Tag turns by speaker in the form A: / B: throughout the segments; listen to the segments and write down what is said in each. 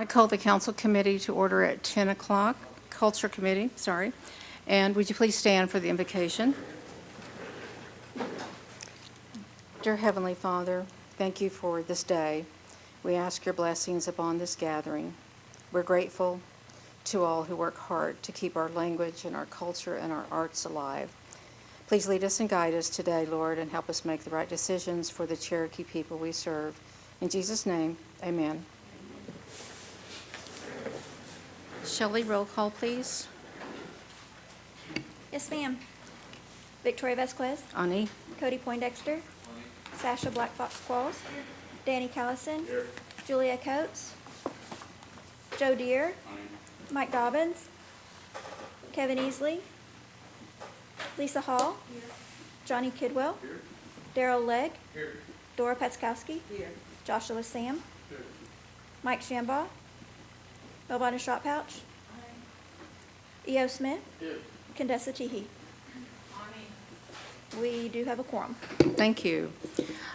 A: I call the council committee to order at 10 o'clock, Culture Committee, sorry. And would you please stand for the invocation? Dear Heavenly Father, thank you for this day. We ask your blessings upon this gathering. We're grateful to all who work hard to keep our language and our culture and our arts alive. Please lead us and guide us today, Lord, and help us make the right decisions for the Cherokee people we serve. In Jesus' name, amen. Shelley, roll call, please.
B: Yes, ma'am. Victoria Vasquez,
A: Ani.
B: Cody Poindexter, Sasha Black Fox Qualls, Danny Callison, Julia Coates, Joe Deere, Mike Dobbins, Kevin Easley, Lisa Hall, Johnny Kidwell, Daryl Legg, Dora Petskowski, Joshua Sam, Mike Shambaugh, Melvina Shotpouch, E.O. Smith, Condessa Teehee. We do have a quorum.
A: Thank you.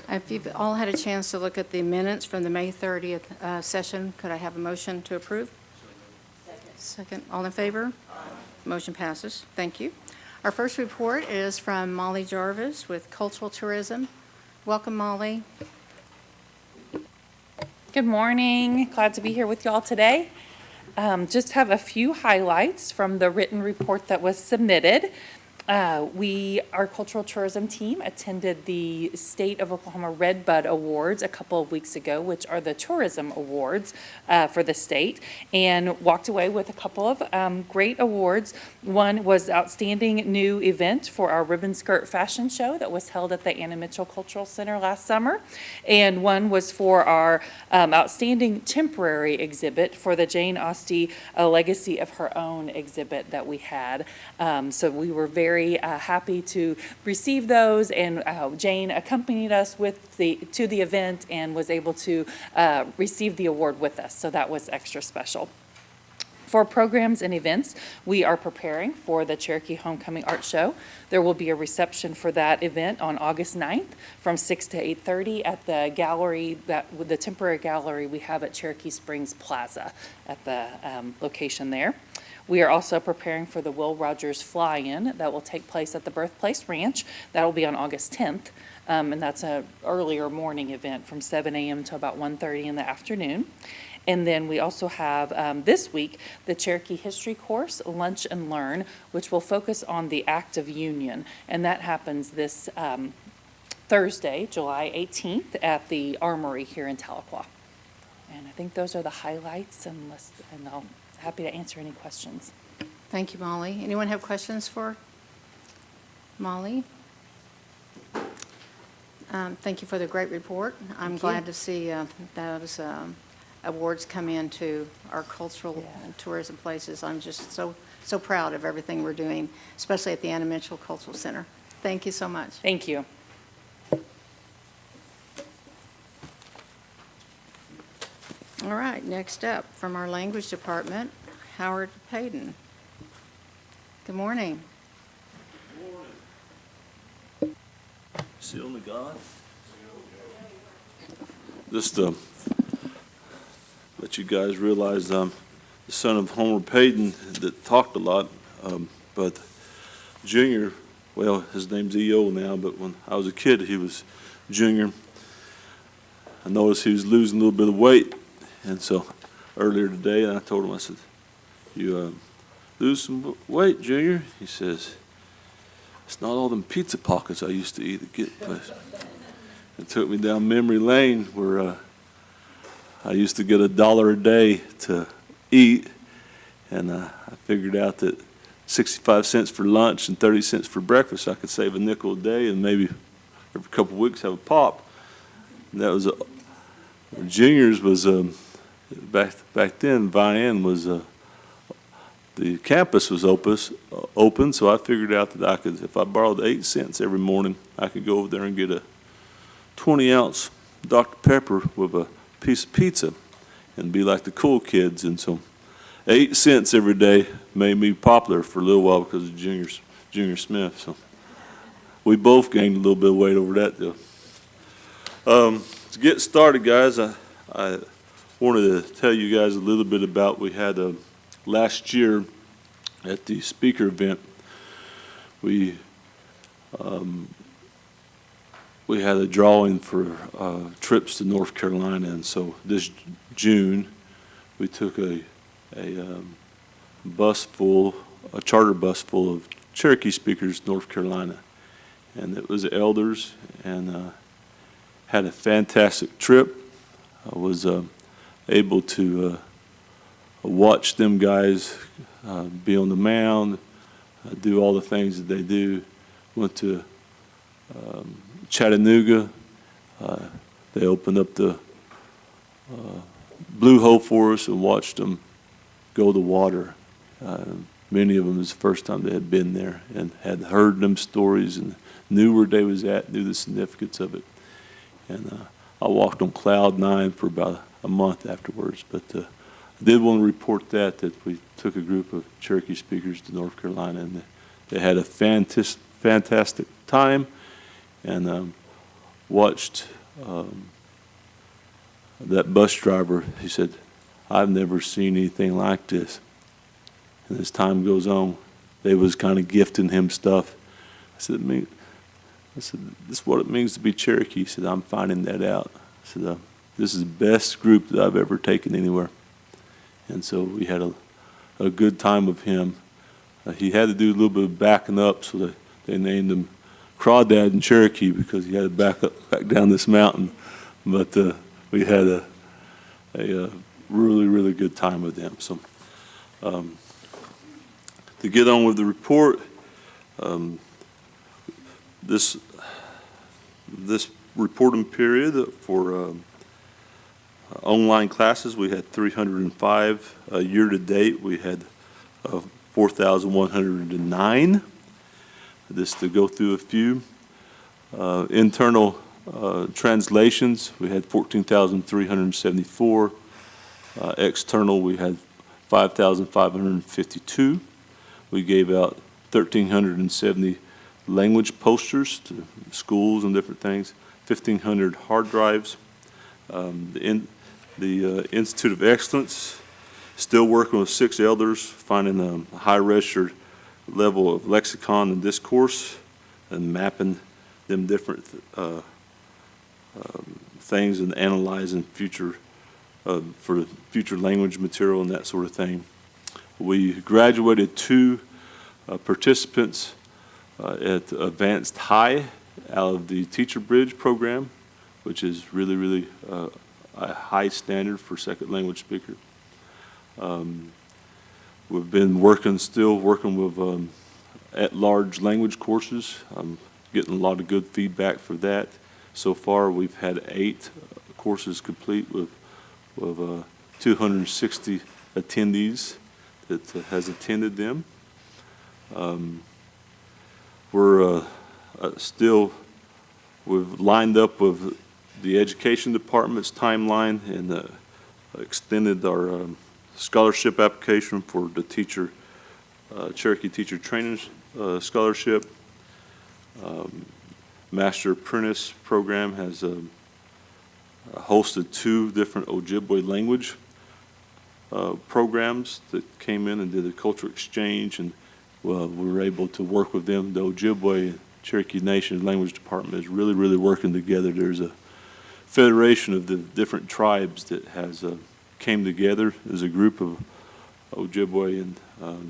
A: If you've all had a chance to look at the minutes from the May 30th session, could I have a motion to approve? Second. All in favor? Motion passes. Thank you. Our first report is from Molly Jarvis with Cultural Tourism. Welcome, Molly.
C: Good morning. Glad to be here with you all today. Just have a few highlights from the written report that was submitted. Our cultural tourism team attended the State of Oklahoma Redbud Awards a couple of weeks ago, which are the tourism awards for the state, and walked away with a couple of great awards. One was Outstanding New Event for our Ribbon Skirt Fashion Show that was held at the Anna Mitchell Cultural Center last summer, and one was for our Outstanding Temporary Exhibit for the Jane Austen A Legacy of Her Own exhibit that we had. So we were very happy to receive those, and Jane accompanied us to the event and was able to receive the award with us, so that was extra special. For programs and events, we are preparing for the Cherokee Homecoming Art Show. There will be a reception for that event on August 9th from 6 to 8:30 at the gallery, the temporary gallery we have at Cherokee Springs Plaza at the location there. We are also preparing for the Will Rogers Fly-In that will take place at the Birthplace Ranch. That will be on August 10th, and that's an earlier morning event from 7 a.m. to about 1:30 in the afternoon. And then we also have this week the Cherokee History course, Lunch and Learn, which will focus on the Act of Union, and that happens this Thursday, July 18th, at the Armory here in Tahlequah. And I think those are the highlights, and I'll happy to answer any questions.
A: Things you, Molly. Anyone have questions for Molly? Thank you for the great report. I'm glad to see those awards come into our cultural and tourism places. I'm just so proud of everything we're doing, especially at the Anna Mitchell Cultural Center. Thank you so much.
C: Thank you.
A: All right, next up, from our language department, Howard Payton. Good morning.
D: Seal to God. Just let you guys realize I'm the son of Homer Payton that talked a lot, but Junior, well, his name's E.O. now, but when I was a kid, he was Junior. I noticed he was losing a little bit of weight, and so earlier today, I told him, I said, you lose some weight, Junior? He says, it's not all them pizza pockets I used to eat at Get Place. It took me down memory lane where I used to get $1 a day to eat, and I figured out that 65 cents for lunch and 30 cents for breakfast, I could save a nickel a day and maybe every couple of weeks have a pop. And that was Junior's was back then. Vian was the campus was open, so I figured out that I could, if I borrowed 8 cents every morning, I could go over there and get a 20-ounce Dr. Pepper with a piece of pizza and be like the cool kids. And so 8 cents every day made me popular for a little while because of Junior Smith. So we both gained a little bit of weight over that deal. To get started, guys, I wanted to tell you guys a little bit about, we had last year at the speaker event, we had a drawing for trips to North Carolina, and so this June, we took a charter bus full of Cherokee speakers to North Carolina, and it was elders, and had a fantastic trip. I was able to watch them guys be on the mound, do all the things that they do. Went to Chattanooga. They opened up the Blue Hole for us and watched them go to water. Many of them, it was the first time they had been there and had heard them stories and knew where they was at, knew the significance of it. And I walked on cloud 9 for about a month afterwards. But I did want to report that we took a group of Cherokee speakers to North Carolina, and they had a fantastic time, and watched that bus driver. He said, "I've never seen anything like this." And as time goes on, they was kind of gifting him stuff. I said, "This is what it means to be Cherokee." He said, "I'm finding that out." I said, "This is the best group that I've ever taken anywhere." And so we had a good time with him. He had to do a little bit of backing up, so that they named him Crawdad in Cherokee because he had to back down this mountain. But we had a really, really good time with them. So to get on with the report, this reporting period for online classes, we had 305. Year to date, we had 4,109. Just to go through a few. Internal translations, we had 14,374. External, we had 5,552. We gave out 1,370 language posters to schools and different things, 1,500 hard drives. The Institute of Excellence, still working with 6 elders, finding a high registered level of lexicon and discourse and mapping them different things and analyzing future for future language material and that sort of thing. We graduated 2 participants at Advanced High out of the Teacher Bridge program, which is really, really a high standard for second language speaker. We've been still working with at-large language courses. I'm getting a lot of good feedback for that. So far, we've had 8 courses complete with 260 attendees that has attended them. We've lined up with the Education Department's timeline and extended our scholarship application for the Cherokee Teacher Training Scholarship. Master Apprentice program has hosted 2 different Ojibwe language programs that came in and did a cultural exchange, and we were able to work with them. The Ojibwe Cherokee Nation Language Department is really, really working together. There's a federation of the different tribes that has came together as a group of Ojibwe, and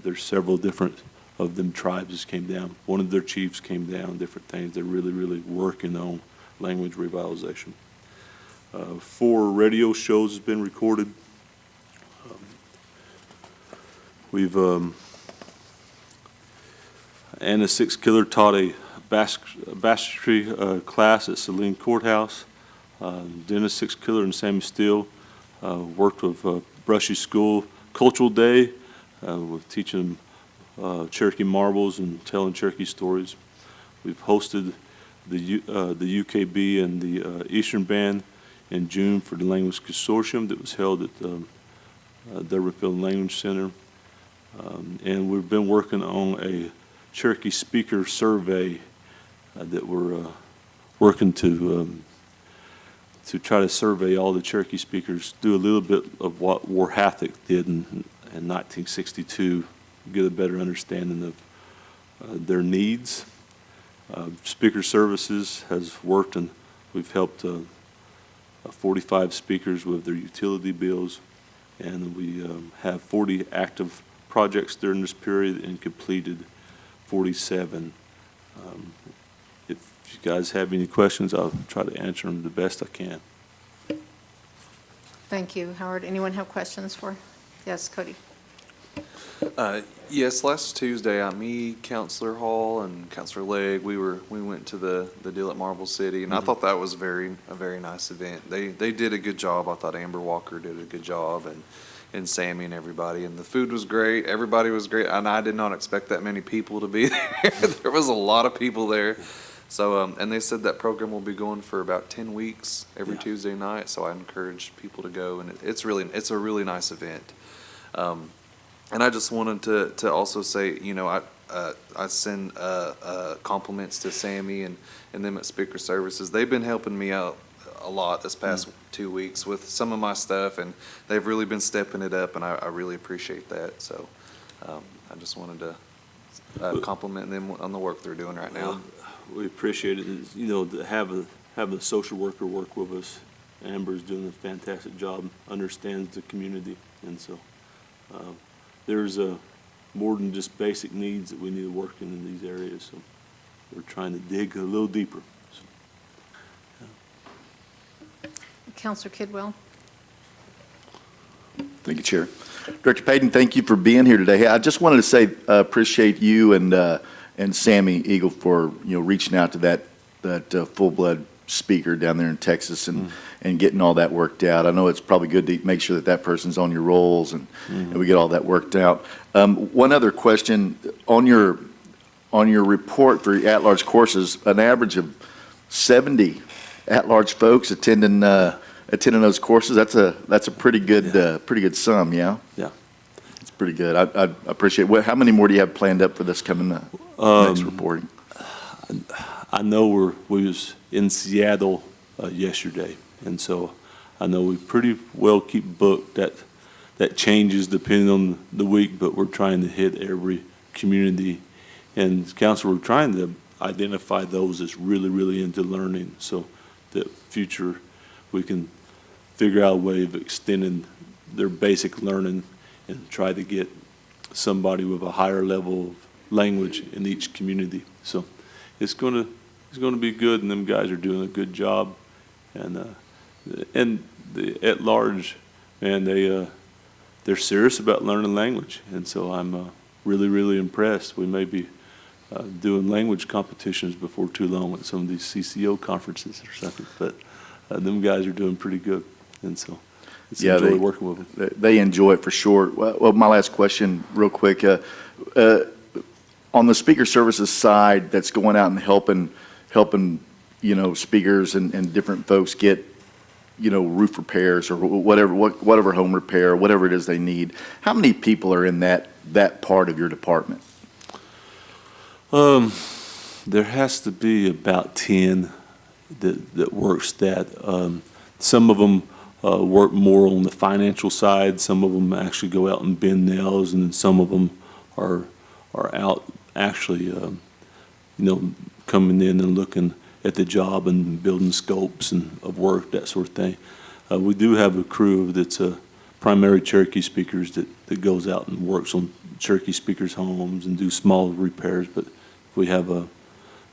D: there's several different of them tribes that came down. One of their chiefs came down, different things. They're really, really working on language revitalization. 4 radio shows has been recorded. We've Anna Six Killer taught a basketry class at Saline Courthouse. Dennis Six Killer and Sammy Steele worked with Brushy School Cultural Day with teaching Cherokee marbles and telling Cherokee stories. We've hosted the UKB and the Eastern Band in June for the Language Consortium that was held at Deverfield Language Center. And we've been working on a Cherokee speaker survey that we're working to to try to survey all the Cherokee speakers, do a little bit of what Warhathic did in 1962, get a better understanding of their needs. Speaker Services has worked, and we've helped 45 speakers with their utility bills, and we have 40 active projects during this period and completed 47. If you guys have any questions, I'll try to answer them the best I can.
A: Thank you, Howard. Anyone have questions for? Yes, Cody.
E: Yes, last Tuesday, me, Counselor Hall, and Counselor Legg, we went to the deal at Marble City, and I thought that was a very nice event. They did a good job. I thought Amber Walker did a good job, and Sammy and everybody, and the food was great. Everybody was great, and I did not expect that many people to be there. There was a lot of people there. So, and they said that program will be going for about 10 weeks every Tuesday night. So I encourage people to go, and it's a really nice event. And I just wanted to also say, I send compliments to Sammy and them at Speaker Services. They've been helping me out a lot this past 2 weeks with some of my stuff, and they've really been stepping it up, and I really appreciate that. So I just wanted to compliment them on the work they're doing right now.
D: We appreciate it. To have a social worker work with us. Amber's doing a fantastic job, understands the community, and so there's more than just basic needs that we need working in these areas. So we're trying to dig a little deeper. So,
A: Counselor Kidwell.
F: Thank you, Chair. Director Payton, thank you for being here today. Hey, I just wanted to say appreciate you and Sammy Eagle for reaching out to that full-blood speaker down there in Texas and getting all that worked out. I know it's probably good to make sure that person's on your rolls and we get all that worked out. One other question on your report for at-large courses, an average of 70 at-large folks attending those courses. That's a pretty good sum, yeah.
D: Yeah.
F: It's pretty good. I appreciate it. How many more do you have planned up for this coming next reporting?
D: I know we was in Seattle yesterday, and so I know we pretty well keep booked. That changes depending on the week, but we're trying to hit every community. And council, we're trying to identify those that's really into learning, so that future we can figure out a way of extending their basic learning and try to get somebody with a higher level of language in each community. So it's going to be good, and them guys are doing a good job. And the at large, man, they're serious about learning language, and so I'm really impressed. We may be doing language competitions before too long at some of these CCO conferences or something, but them guys are doing pretty good, and so it's enjoy working with them.
F: They enjoy it for sure. Well, my last question, real quick. On the Speaker Services side, that's going out and helping speakers and different folks get roof repairs or whatever home repair, whatever it is they need. How many people are in that part of your department?
D: There has to be about 10 that works that. Some of them work more on the financial side. Some of them actually go out and bend nails, and then some of them are out actually, coming in and looking at the job and building scopes and of work, that sort of thing. We do have a crew that's primary Cherokee speakers that goes out and works on Cherokee speakers' homes and do small repairs. But if we have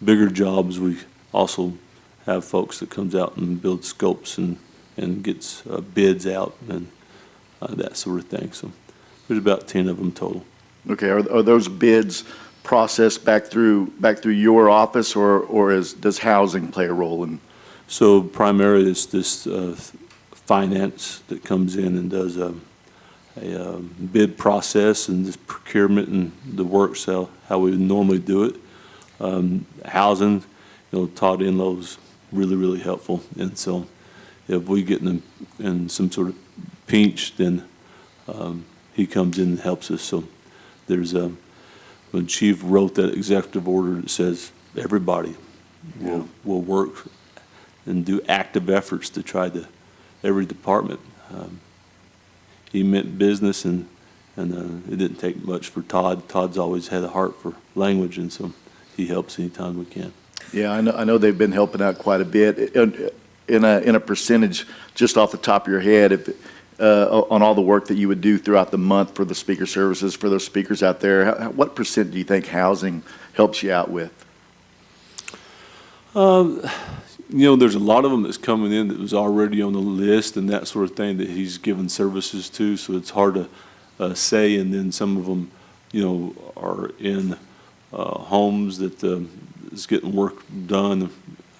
D: bigger jobs, we also have folks that comes out and build scopes and gets bids out and that sort of thing. So there's about 10 of them total.
F: Okay, are those bids processed back through your office, or does housing play a role in?
D: So primarily it's this finance that comes in and does a bid process and this procurement and the work, so how we would normally do it. Housing, Todd Enlow's really helpful, and so if we get in some sort of pinch, then he comes in and helps us. So there's when Chief wrote that executive order that says everybody will work and do active efforts to try to, every department. He meant business, and it didn't take much for Todd. Todd's always had a heart for language, and so he helps anytime we can.
F: Yeah, I know they've been helping out quite a bit. In a percentage, just off the top of your head, on all the work that you would do throughout the month for the speaker services, for those speakers out there, what percent do you think housing helps you out with?
D: There's a lot of them that's coming in that was already on the list and that sort of thing that he's given services to, so it's hard to say. And then some of them, are in homes that is getting work done,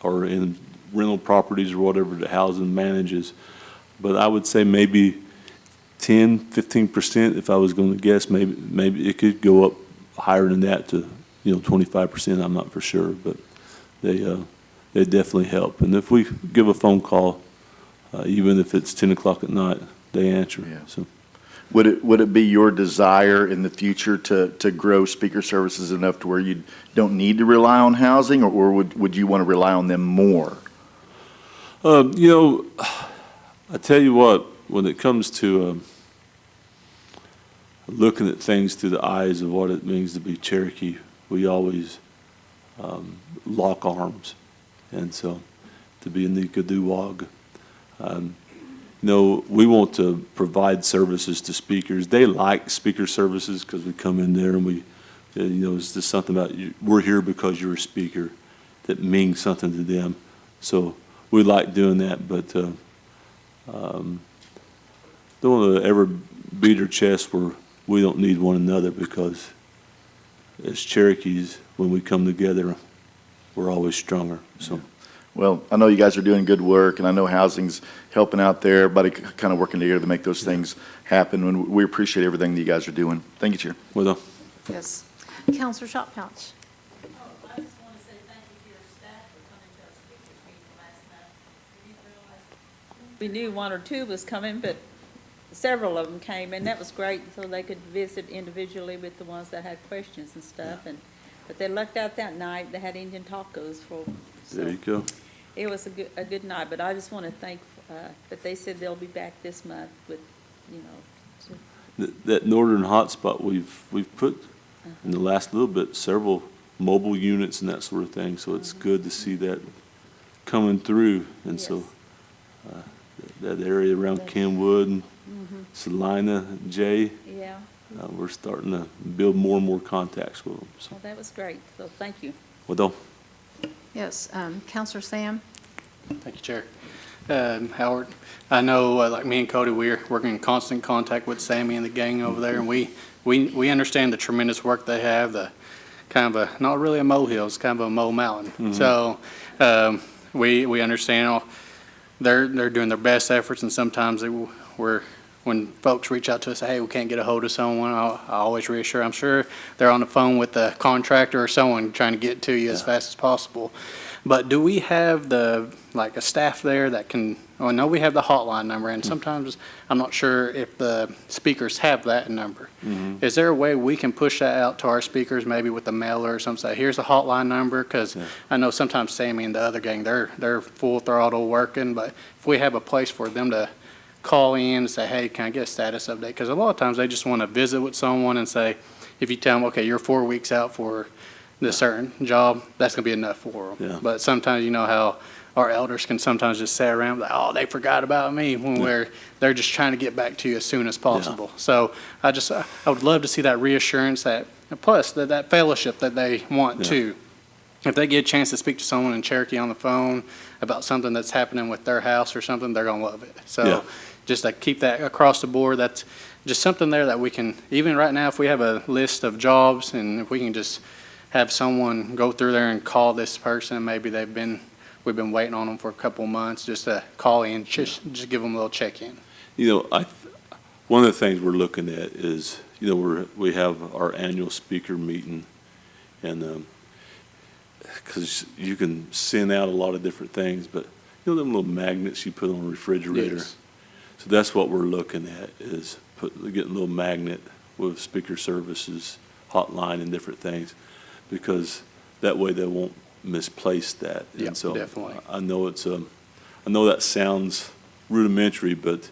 D: or in rental properties or whatever that housing manages. But I would say maybe 10-15%, if I was going to guess. Maybe it could go up higher than that to 25%. I'm not for sure, but they definitely help. And if we give a phone call, even if it's 10 o'clock at night, they answer.
F: Yeah.
D: So
F: Would it be your desire in the future to grow speaker services enough to where you don't need to rely on housing, or would you want to rely on them more?
D: I tell you what, when it comes to looking at things through the eyes of what it means to be Cherokee, we always lock arms. And so to be in the Gaduwag, we want to provide services to speakers. They like speaker services because we come in there and we, it's just something about you. We're here because you're a speaker that means something to them. So we like doing that, but don't want to ever beat our chest where we don't need one another, because as Cherokees, when we come together, we're always stronger. So.
F: Well, I know you guys are doing good work, and I know housing's helping out there, everybody kind of working together to make those things happen, and we appreciate everything that you guys are doing. Thank you, Chair.
D: Well done.
A: Yes. Counselor Shopcouch.
G: I just want to say thank you to your staff for coming to our speakers meeting last night. We didn't realize, we knew one or two was coming, but several of them came, and that was great, so they could visit individually with the ones that had questions and stuff. But they lucked out that night. They had Indian tacos for. So
D: There you go.
G: it was a good night. But I just want to thank. But they said they'll be back this month with, so
D: That northern hotspot we've put in the last little bit several mobile units and that sort of thing. So it's good to see that coming through. And so that area around Kenwood and Salina, Jay,
G: yeah.
D: we're starting to build more and more contacts with them. So,
G: Well, that was great. So thank you.
D: well done.
A: Yes. Counselor Sam.
H: Thank you, Chair. Howard, I know, like me and Cody, we're working in constant contact with Sammy and the gang over there, and we understand the tremendous work they have, the kind of not really a molehill, it's kind of a mole mountain. So we understand they're doing their best efforts, and sometimes when folks reach out to us, say, hey, we can't get a hold of someone, I always reassure. I'm sure they're on the phone with the contractor or someone trying to get to you as fast as possible. But do we have a staff there that can, I know we have the hotline number, and sometimes I'm not sure if the speakers have that number. Is there a way we can push that out to our speakers, maybe with a mailer or something, say, here's a hotline number? Because I know sometimes Sammy and the other gang, they're full throttle working, but if we have a place for them to call in and say, hey, can I get a status update? Because a lot of times they just want to visit with someone and say, if you tell them, okay, you're 4 weeks out for this certain job, that's going to be enough for them.
D: Yeah.
H: But sometimes, how our elders can sometimes just sit around like, oh, they forgot about me, when they're just trying to get back to you as soon as possible. So I would love to see that reassurance, plus that fellowship that they want too. If they get a chance to speak to someone in Cherokee on the phone about something that's happening with their house or something, they're going to love it. So just to keep that across the board, that's just something there that we can, even right now, if we have a list of jobs and if we can just have someone go through there and call this person, maybe we've been waiting on them for a couple of months, just to call in, just give them a little check-in.
D: One of the things we're looking at is, we have our annual speaker meeting, and because you can send out a lot of different things, but them little magnets you put on a refrigerator.
H: Yes.
D: So that's what we're looking at, is getting a little magnet with speaker services, hotline, and different things, because that way they won't misplaced that.
H: Yeah,
D: And so
H: definitely.
D: I know I know that sounds rudimentary, but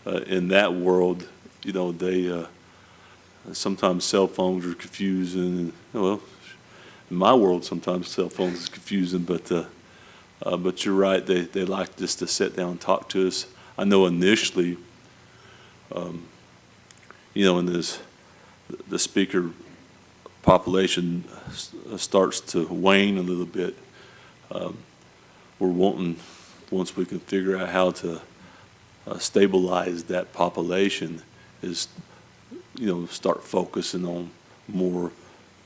D: in that world, you know, they sometimes cell phones are confusing. And, well, in my world, sometimes cell phones is confusing, but you're right. They like just to sit down and talk to us. I know initially, you know, in the speaker population starts to wane a little bit. We're wanting, once we can figure out how to stabilize that population, is, you know, start focusing on more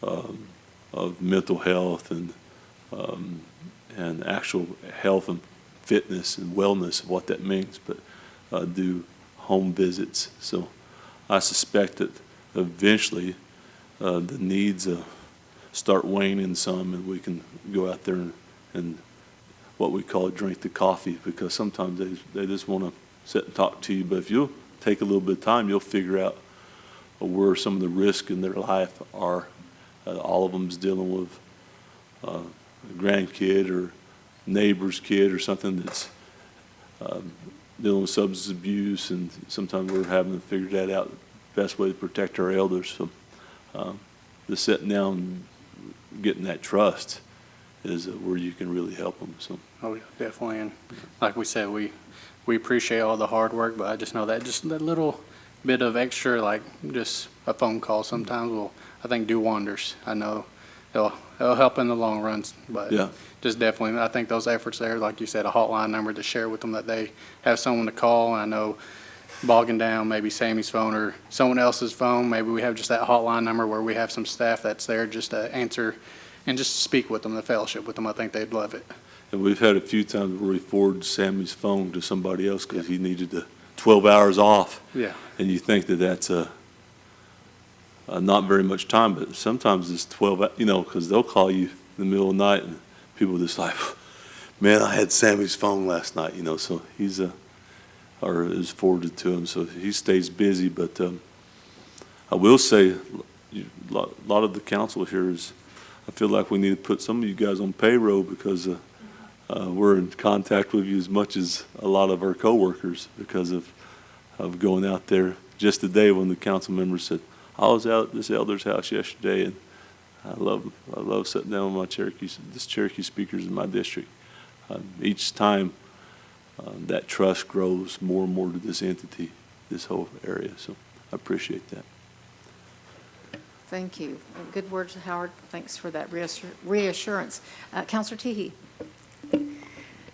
D: of mental health and actual health and fitness and wellness, what that means, but do home visits. So I suspect that eventually the needs start waning some, and we can go out there and what we call drink the coffee, because sometimes they just want to sit and talk to you. But if you'll take a little bit of time, you'll figure out where some of the risks in their life are. All of them's dealing with a grandkid or neighbor's kid or something that's dealing with substance abuse, and sometimes we're having to figure that out, the best way to protect our elders. So just sitting down and getting that trust is where you can really help them. So.
H: Oh, yeah, definitely. And like we said, we appreciate all the hard work, but I just know that just that little bit of extra, like just a phone call sometimes will, I think, do wonders. I know it'll help in the long run, but
D: Yeah.
H: just definitely, I think those efforts there, like you said, a hotline number to share with them that they have someone to call. And I know bogging down maybe Sammy's phone or someone else's phone, maybe we have just that hotline number where we have some staff that's there just to answer and just speak with them, the fellowship with them. I think they'd love it.
D: And we've had a few times where we forwarded Sammy's phone to somebody else because he needed the 12 hours off.
H: Yeah.
D: And you think that that's not very much time, but sometimes it's 12, you know, because they'll call you in the middle of the night and people just like, man, I had Sammy's phone last night, you know, so he's or is forwarded to him, so he stays busy. But I will say, a lot of the council here is, I feel like we need to put some of you guys on payroll because we're in contact with you as much as a lot of our coworkers because of going out there. Just today when the council member said, I was out at this elder's house yesterday, and I love sitting down with my Cherokee speakers in my district. Each time that trust grows more and more to this entity, this whole area. So I appreciate that.
A: Thank you. Good words, Howard. Thanks for that reassurance. Counselor Teehee.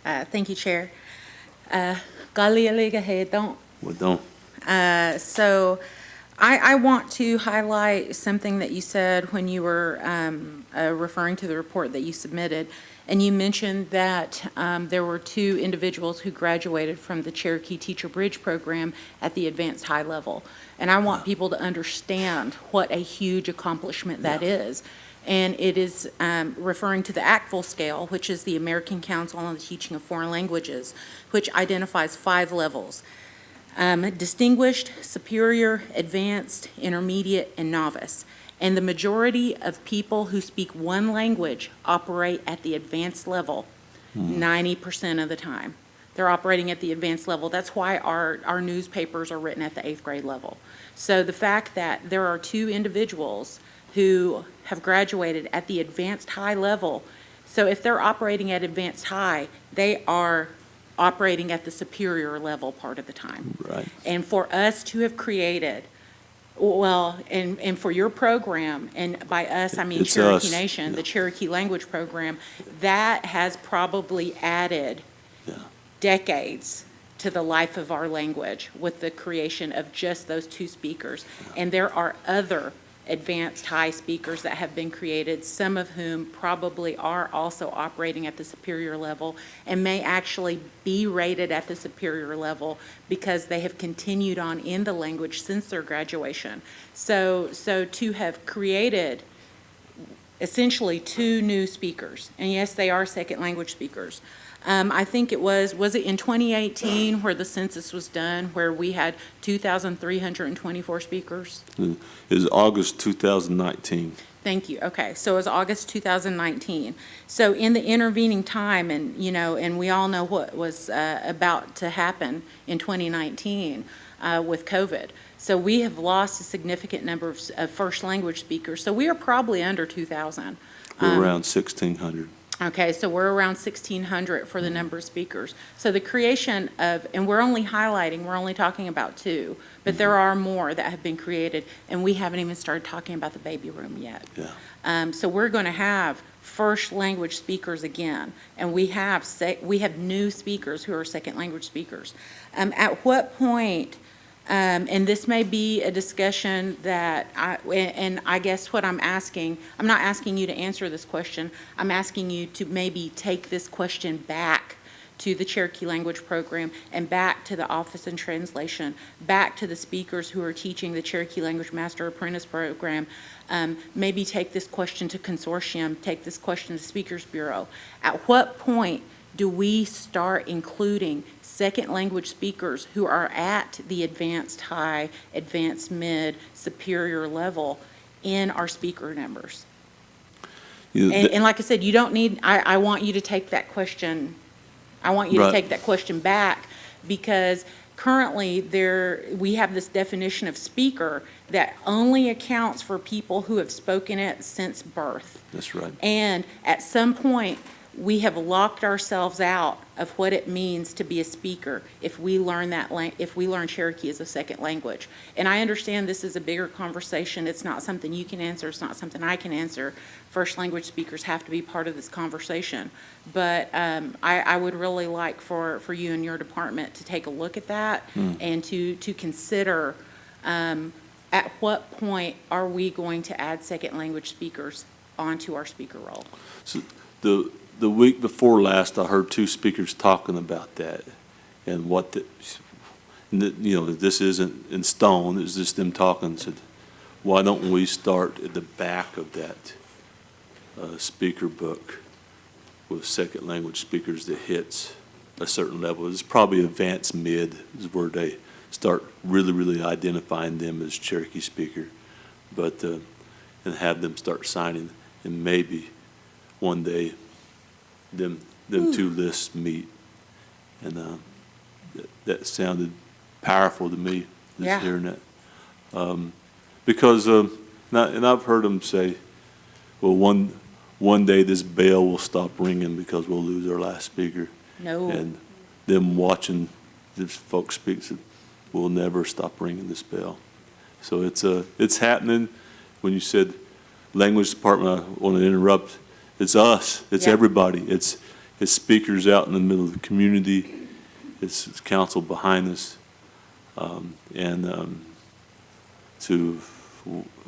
I: Thank you, Chair. Don't.
D: Well, don't.
I: So I want to highlight something that you said when you were referring to the report that you submitted. And you mentioned that there were 2 individuals who graduated from the Cherokee Teacher Bridge program at the advanced high level. And I want people to understand what a huge accomplishment that is. And it is referring to the ACTFL scale, which is the American Council on the Teaching of Foreign Languages, which identifies 5 levels: distinguished, superior, advanced, intermediate, and novice. And the majority of people who speak one language operate at the advanced level 90% of the time. They're operating at the advanced level. That's why our newspapers are written at the 8th grade level. So the fact that there are 2 individuals who have graduated at the advanced high level, so if they're operating at advanced high, they are operating at the superior level part of the time.
D: Right.
I: And for us to have created, well, and for your program, and by us, I mean
D: It's
I: Cherokee
D: us.
I: Nation,
D: Yeah.
I: the Cherokee language program, that has probably added
D: Yeah.
I: decades to the life of our language with the creation of just those 2 speakers. And there are other advanced high speakers that have been created, some of whom probably are also operating at the superior level and may actually be rated at the superior level because they have continued on in the language since their graduation. So to have created essentially 2 new speakers, and yes, they are second language speakers. I think it was it in 2018 where the census was done, where we had 2,324 speakers?
D: It was August 2019.
I: Thank you. Okay, so it was August 2019. So in the intervening time, and, and we all know what was about to happen in 2019 with COVID. So we have lost a significant number of first language speakers. So we are probably under 2,000.
D: We're around 1,600.
I: Okay, so we're around 1,600 for the number of speakers. So the creation of, and we're only talking about 2, but there are more that have been created, and we haven't even started talking about the baby room yet.
D: Yeah.
I: So we're going to have first language speakers again, and we have new speakers who are second language speakers. At what point, and this may be a discussion that I guess what I'm asking, I'm not asking you to answer this question, I'm asking you to maybe take this question back to the Cherokee Language Program and back to the Office in Translation, back to the speakers who are teaching the Cherokee Language Master Apprentice Program. Maybe take this question to Consortium, take this question to Speakers Bureau. At what point do we start including second language speakers who are at the advanced high, advanced mid, superior level in our speaker numbers? And like I said, you don't need, I want you to take that question, to take that question back, because currently we have this definition of speaker that only accounts for people who have spoken it since birth.
D: That's right.
I: And at some point, we have locked ourselves out of what it means to be a speaker if we learn Cherokee as a second language. And I understand this is a bigger conversation. It's not something you can answer. It's not something I can answer. First language speakers have to be part of this conversation. But I would really like for you and your department to take a look at that and to consider at what point are we going to add second language speakers onto our speaker roll.
D: So the week before last, I heard 2 speakers talking about that, and that this isn't in stone. It's just them talking. Said, why don't we start at the back of that speaker book with second language speakers that hits a certain level? It's probably advanced mid is where they start really identifying them as Cherokee speaker, but and have them start signing, and maybe one day them 2 lists meet, and that sounded powerful to me, just hearing that. Because and I've heard them say, well, one day this bell will stop ringing because we'll lose our last speaker.
I: No.
D: And them watching this folks speak said, we'll never stop ringing this bell. So it's happening. When you said language department, I want to interrupt. It's us. It's everybody. It's speakers out in the middle of the community. It's council behind us, and to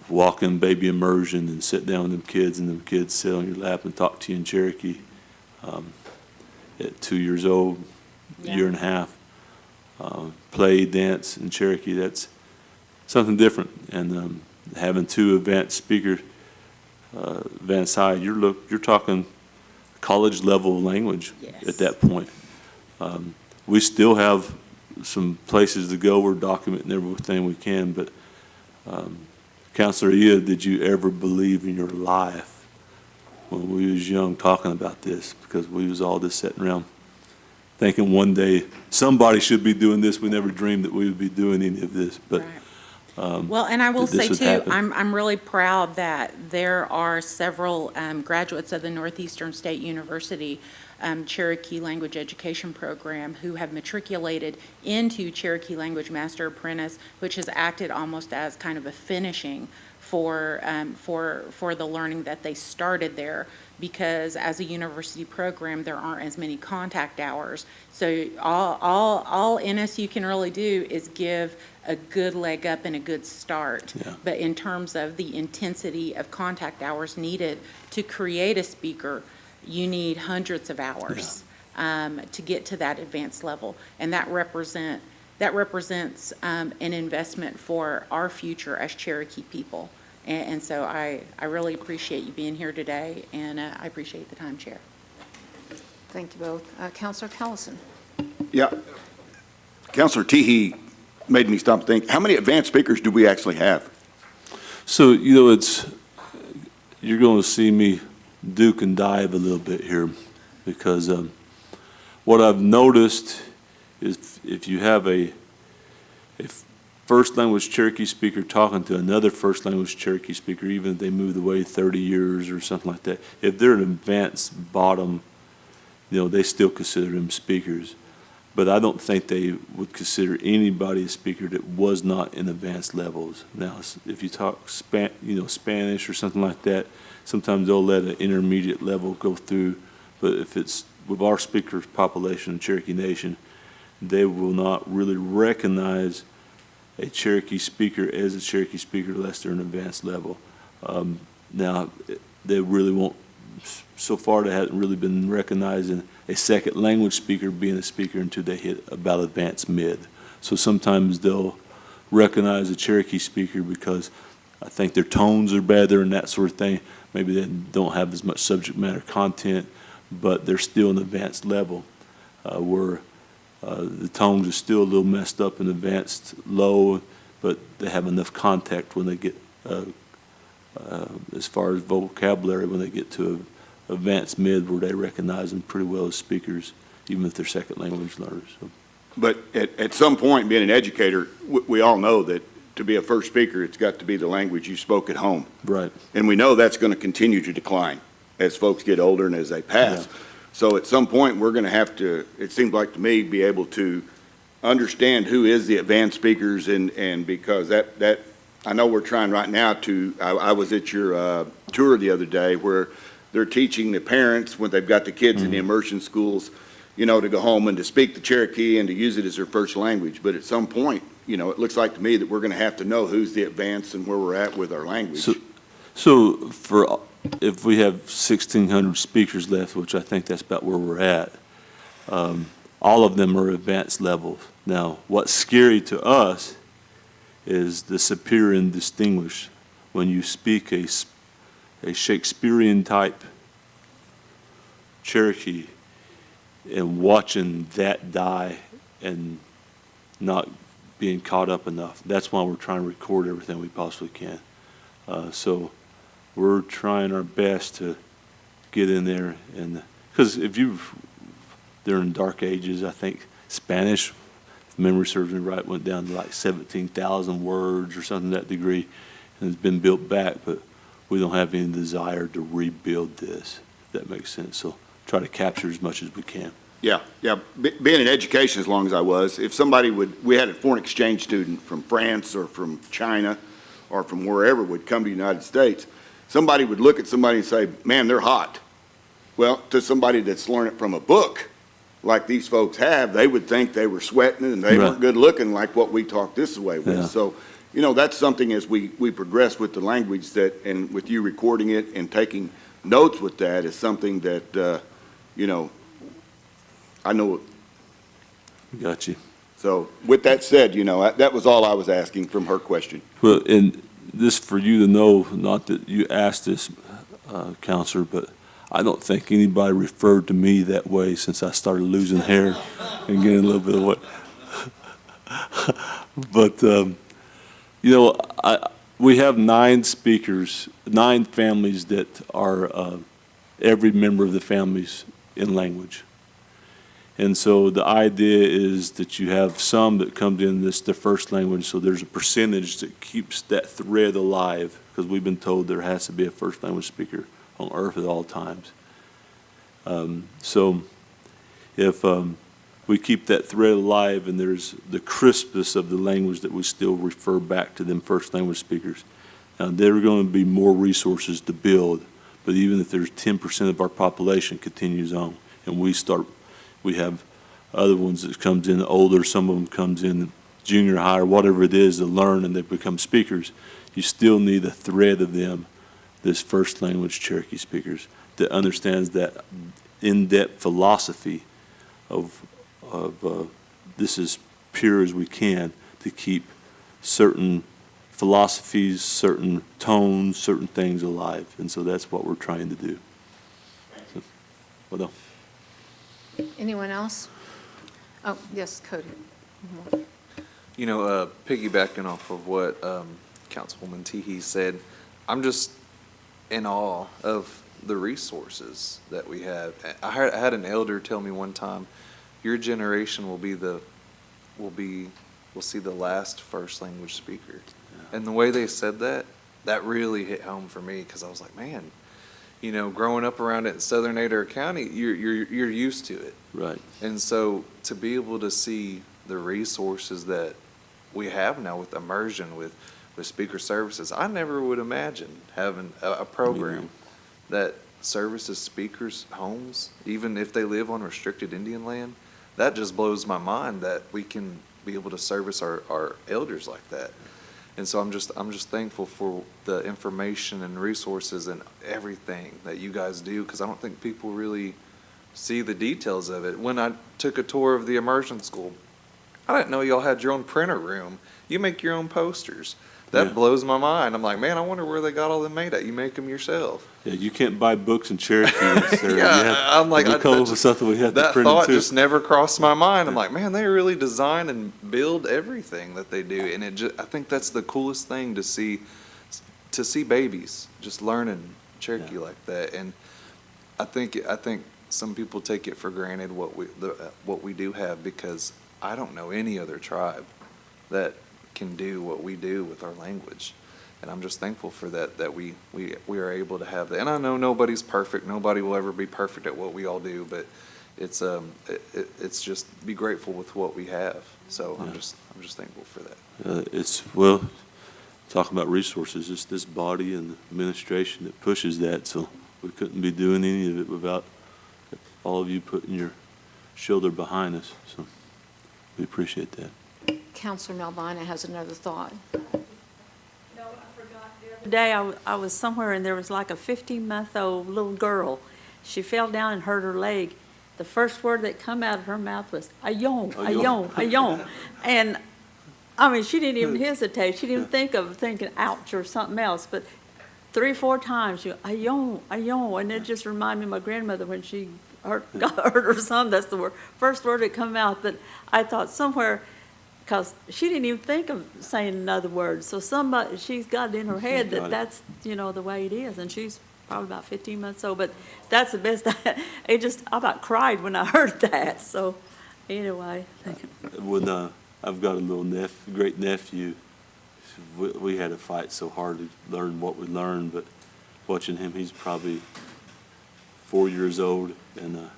D: walk in baby immersion and sit down with them kids, and them kids sit on your lap and talk to you in Cherokee. At 2 years old, year and a half, play, dance in Cherokee. That's something different. And having 2 advanced speakers. Advanced high, you're talking college level language at that point. We still have some places to go. We're documenting everything we can, but Counselor Ia, did you ever believe in your life when we was young talking about this? Because we was all just sitting around thinking one day somebody should be doing this. We never dreamed that we would be doing any of this, but.
I: Right. Well, and I will say too, I'm really proud that there are several graduates of the Northeastern State University Cherokee Language Education Program who have matriculated into Cherokee Language Master Apprentice, which has acted almost as kind of a finishing for the learning that they started there, because as a university program, there aren't as many contact hours. So all NSU can really do is give a good leg up and a good start.
D: Yeah.
I: But in terms of the intensity of contact hours needed to create a speaker, you need hundreds of hours to get to that advanced level. And that represents an investment for our future as Cherokee people. And so I really appreciate you being here today, and I appreciate the time, Chair.
A: Thank you both. Counselor Callison.
J: Yeah. Counselor Teehee made me stop and think, how many advanced speakers do we actually have?
D: So, you're going to see me duke and dive a little bit here, because what I've noticed is if you have a first language Cherokee speaker talking to another first language Cherokee speaker, even if they moved away 30 years or something like that, if they're an advanced bottom, they still consider them speakers. But I don't think they would consider anybody a speaker that was not in advanced levels. Now, if you talk Spanish or something like that, sometimes they'll let an intermediate level go through. But if it's with our speaker population in Cherokee Nation, they will not really recognize a Cherokee speaker as a Cherokee speaker unless they're an advanced level. Now, they really won't. So far, they haven't really been recognizing a second language speaker being a speaker until they hit about advanced mid. So sometimes they'll recognize a Cherokee speaker because I think their tones are better and that sort of thing. Maybe they don't have as much subject matter content, but they're still an advanced level where the tones are still a little messed up in advanced low, but they have enough contact when they get as far as vocabulary, when they get to advanced mid, where they recognize them pretty well as speakers, even if they're second language learners. So.
J: But at some point, being an educator, we all know that to be a first speaker, it's got to be the language you spoke at home.
D: Right.
J: And we know that's going to continue to decline as folks get older and as they pass.
D: Yeah.
J: So at some point, we're going to have to, it seems like to me, be able to understand who is the advanced speakers, and because that I know we're trying right now to, I was at your tour the other day where they're teaching the parents when they've got the kids in the immersion schools, to go home and to speak the Cherokee and to use it as their first language. But at some point, it looks like to me that we're going to have to know who's the advanced and where we're at with our language.
D: So if we have 1,600 speakers left, which I think that's about where we're at, all of them are advanced levels. Now, what's scary to us is the superior and distinguished. When you speak a Shakespearean type Cherokee and watching that die and not being caught up enough, that's why we're trying to record everything we possibly can. So we're trying our best to get in there, and because during dark ages, I think Spanish, if memory serves me right, went down to like 17,000 words or something to that degree, and it's been built back, but we don't have any desire to rebuild this, if that makes sense. So try to capture as much as we can.
J: Yeah. Being in education as long as I was, if somebody we had a foreign exchange student from France or from China or from wherever would come to the United States, somebody would look at somebody and say, man, they're hot. Well, to somebody that's learned it from a book, like these folks have, they would think they were sweating and they weren't good looking like what we talk this way with.
D: Yeah.
J: So, that's something as we progress with the language and with you recording it and taking notes with that is something that, I know.
D: Got you.
J: So with that said, that was all I was asking from her question.
D: Well, and this for you to know, not that you asked this, Counselor, but I don't think anybody referred to me that way since I started losing hair and getting a little bit of what. But, we have 9 speakers, 9 families that are every member of the families in language. And so the idea is that you have some that come in this their first language, so there's a percentage that keeps that thread alive, because we've been told there has to be a first language speaker on earth at all times. So if we keep that thread alive and there's the crispness of the language that we still refer back to them first language speakers, now there are going to be more resources to build, but even if there's 10% of our population continues on and we have other ones that comes in older, some of them comes in junior high or whatever it is to learn and they become speakers, you still need a thread of them, this first language Cherokee speakers, that understands that in-depth philosophy of this as pure as we can to keep certain philosophies, certain tones, certain things alive. And so that's what we're trying to do. So, well done.
A: Anyone else? Oh, yes, Cody.
E: Piggybacking off of what Councilwoman Teehee said, I'm just in awe of the resources that we have. I had an elder tell me one time, your generation will see the last first language speaker. And the way they said that really hit home for me, because I was like, man, you know, growing up around it in southern Adair County, you're used to it.
D: Right.
E: And so to be able to see the resources that we have now with immersion, with speaker services, I never would imagine having a program that services speakers' homes, even if they live on restricted Indian land. That just blows my mind that we can be able to service our elders like that. And so I'm just thankful for the information and resources and everything that you guys do, because I don't think people really see the details of it. When I took a tour of the immersion school, I didn't know y'all had your own printer room. You make your own posters. That
D: Yeah.
E: blows my mind. I'm like, man, I wonder where they got all them made at. You make them yourself.
D: Yeah, you can't buy books in Cherokee. Sarah.
E: Yeah, I'm like,
D: we
E: I-
D: come
E: that
D: up with
E: just-
D: something we have to
E: That
D: print
E: thought
D: too.
E: just never crossed my mind. I'm like, man, they really design and build everything that they do. And I think that's the coolest thing to see babies just learning Cherokee
D: Yeah.
E: like that. And I think some people take it for granted what we do have, because I don't know any other tribe that can do what we do with our language. And I'm just thankful for that we are able to have that. And I know nobody's perfect. Nobody will ever be perfect at what we all do, but it's just be grateful with what we have. So I'm just thankful for that.
D: Talking about resources, it's this body and the administration that pushes that, so we couldn't be doing any of it without all of you putting your shoulder behind us, so we appreciate that.
A: Counselor Malvina has another thought.
G: No, I forgot the other day, I was somewhere and there was like a 15-month-old little girl. She fell down and hurt her leg. The first word that come out of her mouth was, "Ayon, ayon, ayon." And, I mean, she didn't even hesitate. She didn't think of thinking, ouch, or something else. But 3 or 4 times, she, "Ayon, ayon." And it just reminded me of my grandmother when she got hurt or something. That's the first word that come out. But I thought somewhere, because she didn't even think of saying another word. So she's got it in her head that that's, the way it is. And she's probably about 15 months old. But that's the best. I about cried when I heard that. So anyway.
D: When I've got a little great nephew, we had to fight so hard to learn what we learned, but watching him, he's probably 4 years old, and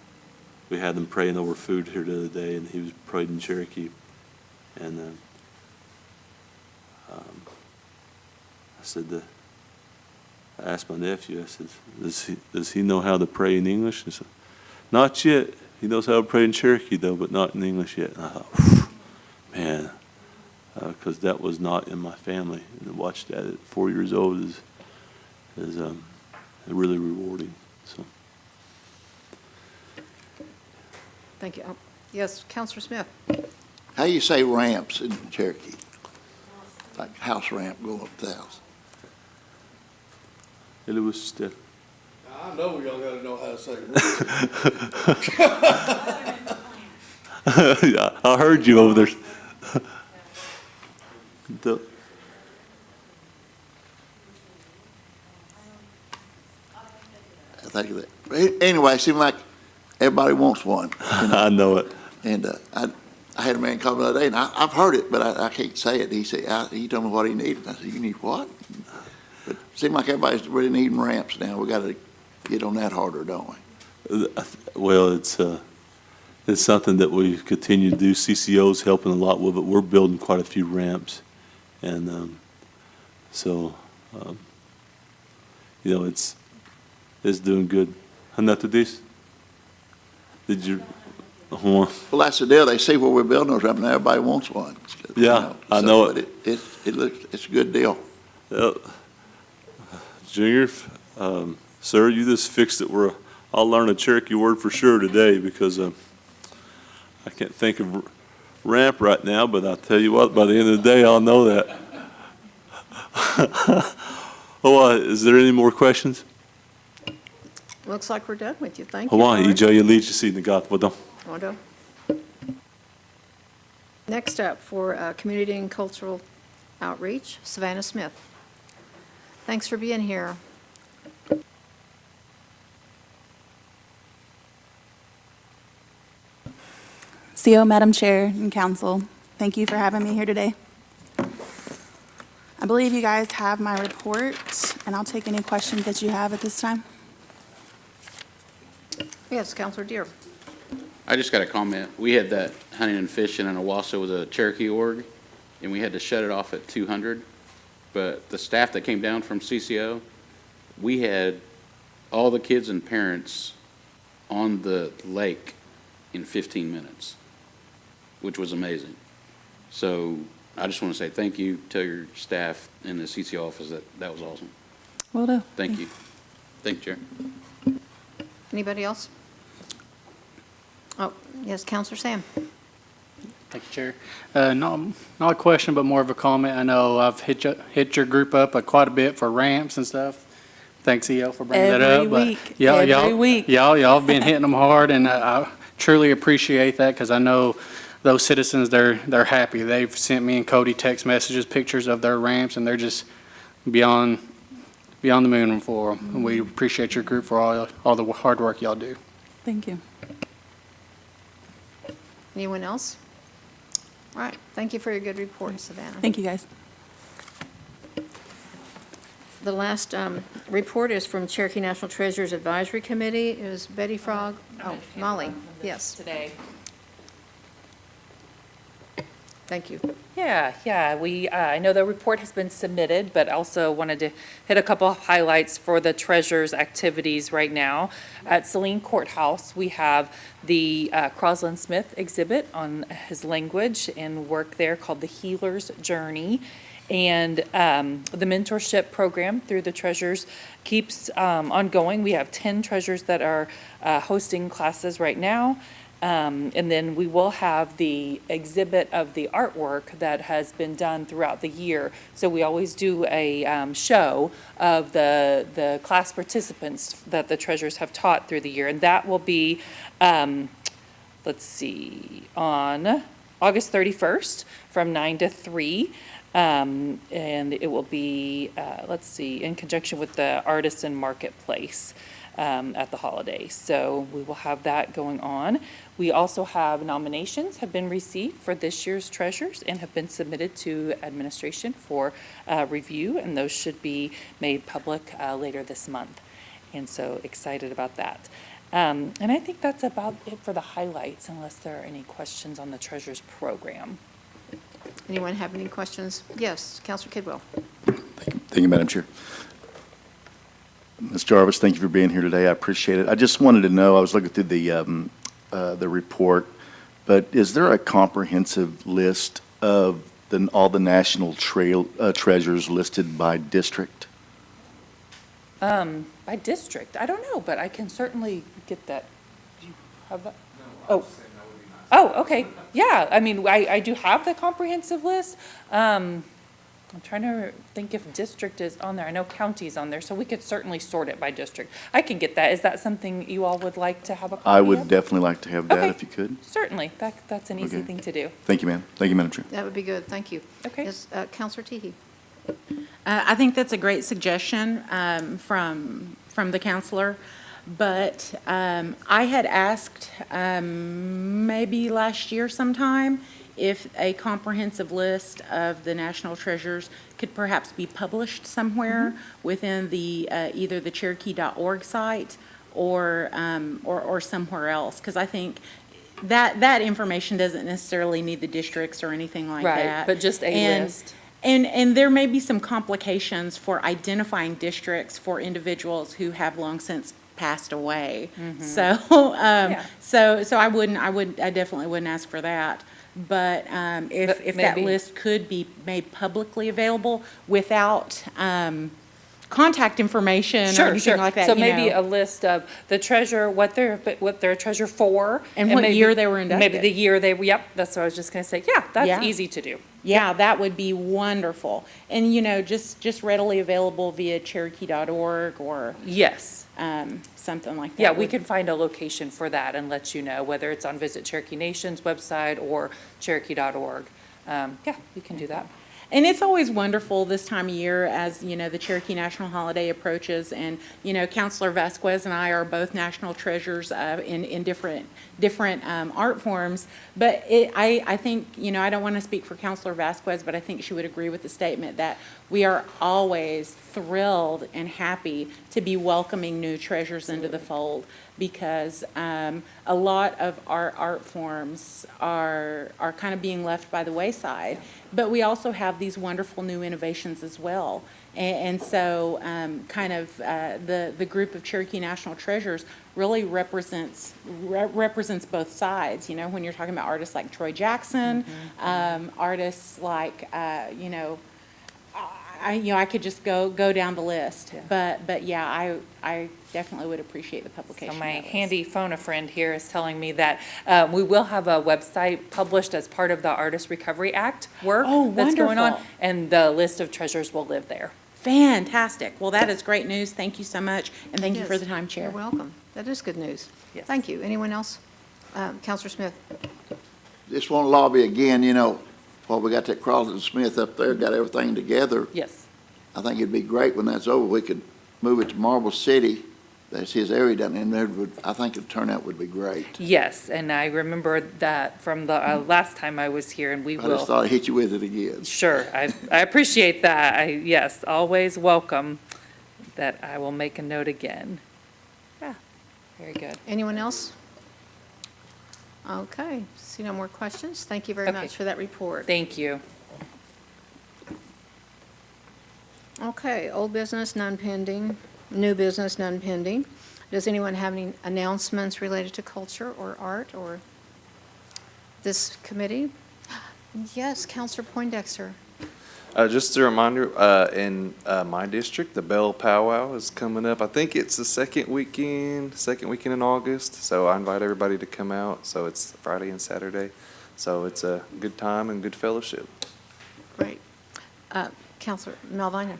D: we had him praying over food here the other day, and he was praying in Cherokee. And I asked my nephew, I said, does he know how to pray in English? He said, not yet. He knows how to pray in Cherokee, though, but not in English yet. And I thought, man, because that was not in my family. And to watch that at 4 years old is really rewarding. So.
A: Thank you. Yes, Counselor Smith.
K: How you say ramps in Cherokee? Like house ramp going up the house.
D: It was still.
L: I know y'all gotta know how to say it.
D: Yeah, I heard you over there.
K: I think of that. Anyway, it seemed like everybody wants one.
D: I know it.
K: And I had a man call me the other day, and I've heard it, but I can't say it. He said, he told me what he needed. I said, you need what? But it seemed like everybody's really needing ramps now. We got to get on that harder, don't we?
D: Well, it's something that we continue to do. CCO's helping a lot with it. We're building quite a few ramps, and it's doing good. Enough to this? Did you?
K: Well, that's the deal. They see where we're building those ramps, and everybody wants one.
D: Yeah, I know
K: but it's a good deal.
D: Junior, sir, you just fixed it. I'll learn a Cherokee word for sure today, because I can't think of ramp right now, but I'll tell you what, by the end of the day, I'll know that. Is there any more questions?
A: Looks like we're done with you. Thank you.
D: Hawaii,
A: Howard.
D: Joe, you lead your seat in the Gotham.
A: Order. Next up for Community and Cultural Outreach, Savannah Smith. Thanks for being here.
M: CO, Madam Chair, and Council, thank you for having me here today. I believe you guys have my report, and I'll take any questions that you have at this time.
A: Yes, Counselor Deere.
N: I just got a comment. We had that hunting and fishing in Owasso with a Cherokee org, and we had to shut it off at 200. But the staff that came down from CCO, we had all the kids and parents on the lake in 15 minutes, which was amazing. So I just want to say thank you to your staff in the CCO office. That was awesome.
M: Will do.
N: Thank you. Thank you, Chair.
A: Anybody else? Oh, yes, Counselor Sam.
H: Thank you, Chair. Not a question, but more of a comment. I know I've hit your group up quite a bit for ramps and stuff. Thanks, EO, for bringing that up.
M: Every week.
H: Y'all have been hitting them hard, and I truly appreciate that because I know those citizens, they're happy. They've sent me and Cody text messages, pictures of their ramps, and they're just beyond the moon for them. And we appreciate your group for all the hard work y'all do.
M: Thank you.
A: Anyone else? All right, thank you for your good report, Savannah.
M: Thank you, guys.
A: The last report is from Cherokee National Treasures Advisory Committee. It was Betty Frog. Oh, Molly, yes.
C: Today.
A: Thank you.
C: Yeah, I know the report has been submitted, but also wanted to hit a couple of highlights for the treasurer's activities right now. At Saline Courthouse, we have the Crosland Smith exhibit on his language and work there called The Healer's Journey. And the mentorship program through the treasurers keeps ongoing. We have 10 treasurers that are hosting classes right now. And then we will have the exhibit of the artwork that has been done throughout the year. So we always do a show of the class participants that the treasurers have taught through the year. And that will be, let's see, on August 31st from 9 to 3. And it will be, let's see, in conjunction with the Artisan Marketplace at the holiday. So we will have that going on. We also have nominations have been received for this year's treasures and have been submitted to administration for review, and those should be made public later this month. And so excited about that. And I think that's about it for the highlights, unless there are any questions on the treasures program.
A: Anyone have any questions? Yes, Counselor Kidwell.
F: Thank you, Madam Chair. Ms. Jarvis, thank you for being here today. I appreciate it. I just wanted to know, I was looking through the report, but is there a comprehensive list of all the national treasures listed by district?
C: By district, I don't know, but I can certainly get that. Do you have that? Oh. Oh, okay. Yeah, I mean, I do have the comprehensive list. I'm trying to think if district is on there. I know county is on there, so we could certainly sort it by district. I can get that. Is that something you all would like to have a copy of?
F: I would definitely like to have that
C: Okay.
F: if you could.
C: Certainly. That's an easy
F: Okay.
C: thing to do.
F: Thank you, ma'am. Thank you, Madam Chair.
A: That would be good, thank you.
C: Okay.
A: Yes, Counselor Teehee.
I: I think that's a great suggestion from the counselor, but I had asked maybe last year sometime if a comprehensive list of the national treasures could perhaps be published somewhere within the either the Cherokee.org site or somewhere else, because I think that information doesn't necessarily need the districts or anything like
C: Right,
I: that.
C: but just a list.
I: And there may be some complications for identifying districts for individuals who have long since passed away. So, so I definitely wouldn't ask for that. But if that
C: maybe-
I: list could be made publicly available without contact information or anything like that,
C: So
I: you
C: maybe
I: know.
C: a list of the treasure, what they're a treasure for.
I: And what
C: maybe-
I: year they were
C: Maybe
I: inducted.
C: the year yep, that's what I was just gonna say. Yeah,
I: Yeah.
C: that's easy to do.
I: Yeah, that would be wonderful. And, you know, just readily available via Cherokee.org or
C: Yes.
I: something like that.
C: Yeah, we
I: would-
C: can find a location for that and let you know, whether it's on Visit Cherokee Nation's website or Cherokee.org. Yeah, we can do that.
I: And it's always wonderful this time of year as, you know, the Cherokee National Holiday approaches. And, you know, Counselor Vasquez and I are both national treasures in different art forms. But I think, you know, I don't want to speak for Counselor Vasquez, but I think she would agree with the statement that we are always thrilled and happy to be welcoming new treasures into the fold, because a lot of our art forms are kind of being left by the wayside. But we also have these wonderful new innovations as well. And so the group of Cherokee National Treasures really represents both sides. You know, when you're talking about artists like Troy Jackson, artists like, I could just go down the list. But yeah, I definitely would appreciate the publication.
C: So my
I: of those.
C: handy phone-a-friend here is telling me that we will have a website published as part of the Artist Recovery Act work
I: Oh,
C: that's going on,
I: wonderful.
C: and the list of treasures will live there.
I: Fantastic. Well, that is great news. Thank you so much, and thank you for
A: Yes.
I: the time, Chair.
A: You're welcome. That is good news.
C: Yes.
A: Thank you. Anyone else? Counselor Smith?
K: Just want to lobby again, you know, while we got that Crosby and Smith up there, got everything together.
C: Yes.
K: I think it'd be great when that's over, we could move it to Marble City. That's his area down there, and I think the turnout would be great.
C: Yes, and I remember that from the last time I was here, and we
K: I
C: will.
K: just thought I'd hit you with it again.
C: Sure, I appreciate that. Yes, always welcome. That I will make a note again. Yeah, very good.
A: Anyone else? Okay, see no more questions. Thank you very
C: Okay.
A: much for that report.
C: Thank you.
A: Okay, old business, none pending. New business, none pending. Does anyone have any announcements related to culture or art or this committee? Yes, Counselor Poindexter.
E: Just a reminder, in my district, the Bell Powwow is coming up. I think it's the second weekend in August. So I invite everybody to come out. So it's Friday and Saturday. So it's a good time and good fellowship.
A: Great. Counselor Malvina.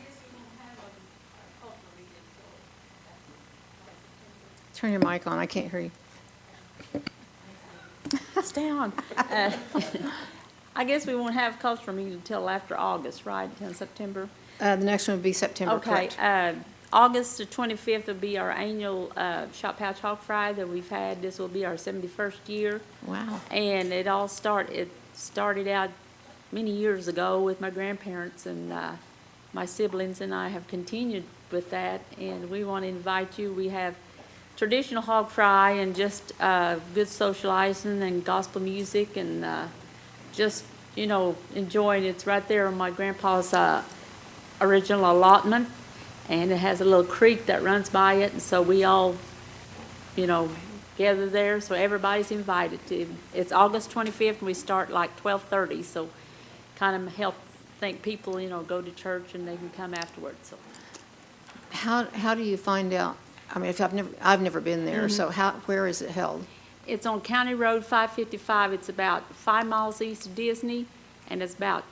A: Turn your mic on, I can't hear you.
G: Stay on. I guess we won't have cultural meeting until after August, right, in September?
A: The next one would be September,
G: Okay,
A: correct?
G: August the 25th will be our annual Shop Pouch Hog Fry that we've had. This will be our 71st year.
A: Wow.
G: And it started out many years ago with my grandparents, and my siblings and I have continued with that. And we want to invite you. We have traditional hog fry and just good socializing and gospel music and just, you know, enjoying. It's right there on my grandpa's original allotment, and it has a little creek that runs by it, and so we all, you know, gather there, so everybody's invited to. It's August 25th, and we start like 12:30, so kind of help think people, you know, go to church and they can come afterwards. So
A: How do you find out? I mean, if I've never been there, so where is it held?
G: it's on County Road 555. It's about 5 miles east of Disney, and it's about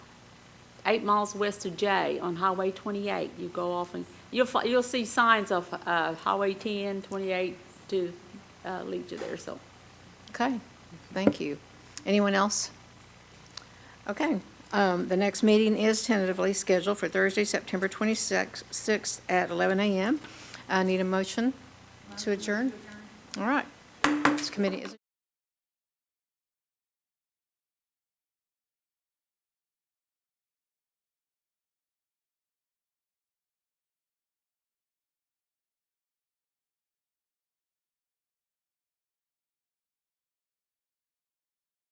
G: 8 miles west of Jay on Highway 28. You go off and you'll see signs of Highway 10, 28 to lead you there. So.
A: Okay, thank you. Anyone else? Okay, the next meeting is tentatively scheduled for Thursday, September 26th at 11 a.m. I need a motion to adjourn. All right, this committee is.